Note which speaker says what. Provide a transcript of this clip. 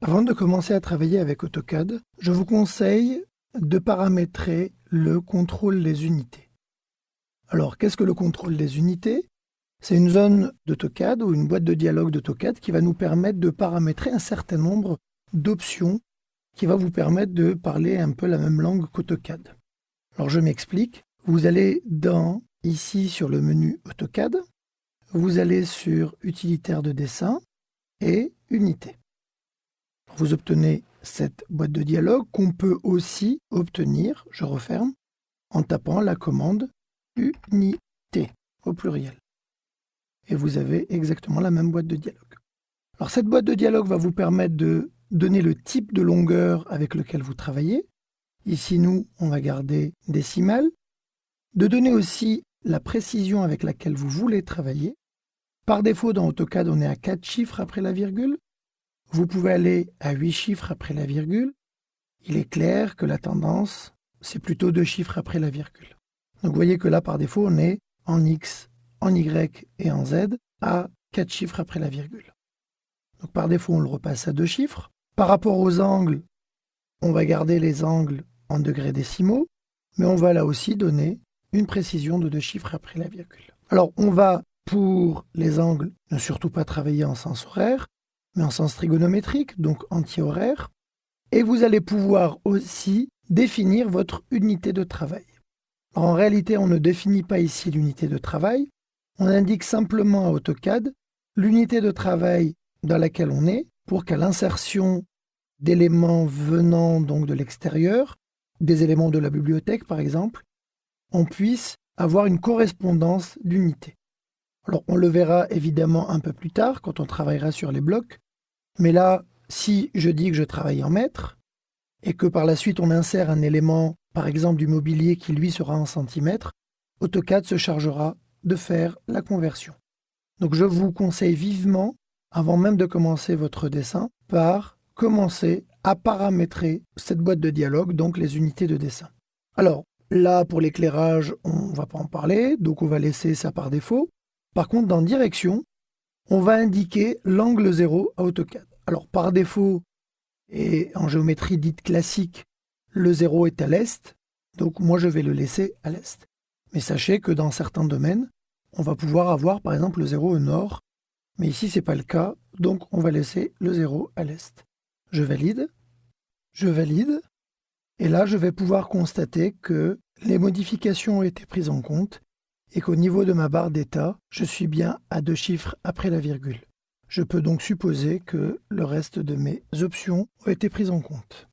Speaker 1: Avant de commencer à travailler avec AutoCAD, je vous conseille de paramétrer le contrôle des unités. Alors, qu'est-ce que le contrôle des unités? C'est une zone d'AutoCAD ou une boîte de dialogue d'AutoCAD qui va nous permettre de paramétrer un certain nombre d'options qui va vous permettre de parler un peu la même langue qu'AutoCAD. Alors, je m'explique. Vous allez ici sur le menu AutoCAD, vous allez sur Utilitaire de dessin et Unités. Vous obtenez cette boîte de dialogue qu'on peut aussi obtenir, je referme, en tapant la commande Unité au pluriel. Et vous avez exactement la même boîte de dialogue. Alors cette boîte de dialogue va vous permettre de donner le type de longueur avec lequel vous travaillez. Ici, nous, on va garder décimale. De donner aussi la précision avec laquelle vous voulez travailler. Par défaut, dans AutoCAD, on est à 4 chiffres après la virgule. Vous pouvez aller à 8 chiffres après la virgule. Il est clair que la tendance, c'est plutôt 2 chiffres après la virgule. Donc vous voyez que là, par défaut, on est en X, en Y et en Z à 4 chiffres après la virgule. Donc par défaut, on le repasse à 2 chiffres. Par rapport aux angles, on va garder les angles en degrés décimaux, mais on va là aussi donner une précision de 2 chiffres après la virgule. Alors on va, pour les angles, ne surtout pas travailler en sens horaire, mais en sens trigonométrique, donc anti-horaire. Et vous allez pouvoir aussi définir votre unité de travail. Alors, en réalité, on ne définit pas ici l'unité de travail. On indique simplement à AutoCAD l'unité de travail dans laquelle on est pour qu'à l'insertion d'éléments venant donc de l'extérieur, des éléments de la bibliothèque par exemple, on puisse avoir une correspondance d'unité. Alors, on le verra évidemment un peu plus tard quand on travaillera sur les blocs. Mais là, si je dis que je travaille en mètres et que par la suite on insère un élément, par exemple du mobilier qui lui sera en centimètres, AutoCAD se chargera de faire la conversion. Donc je vous conseille vivement, avant même de commencer votre dessin, par commencer à paramétrer cette boîte de dialogue, donc les unités de dessin. Alors là, pour l'éclairage, on ne va pas en parler, donc on va laisser ça par défaut. Par contre, dans Direction, on va indiquer l'angle 0 à AutoCAD. Alors par défaut, et en géométrie dite classique, le 0 est à l'est, donc moi je vais le laisser à l'est. Mais sachez que dans certains domaines, on va pouvoir avoir par exemple le 0 au nord, mais ici ce n'est pas le cas, donc on va laisser le 0 à l'est. Je valide, et là je vais pouvoir constater que les modifications ont été prises en compte, et qu'au niveau de ma barre d'état, je suis bien à 2 chiffres après la virgule. Je peux donc supposer que le reste de mes options ont été prises en compte.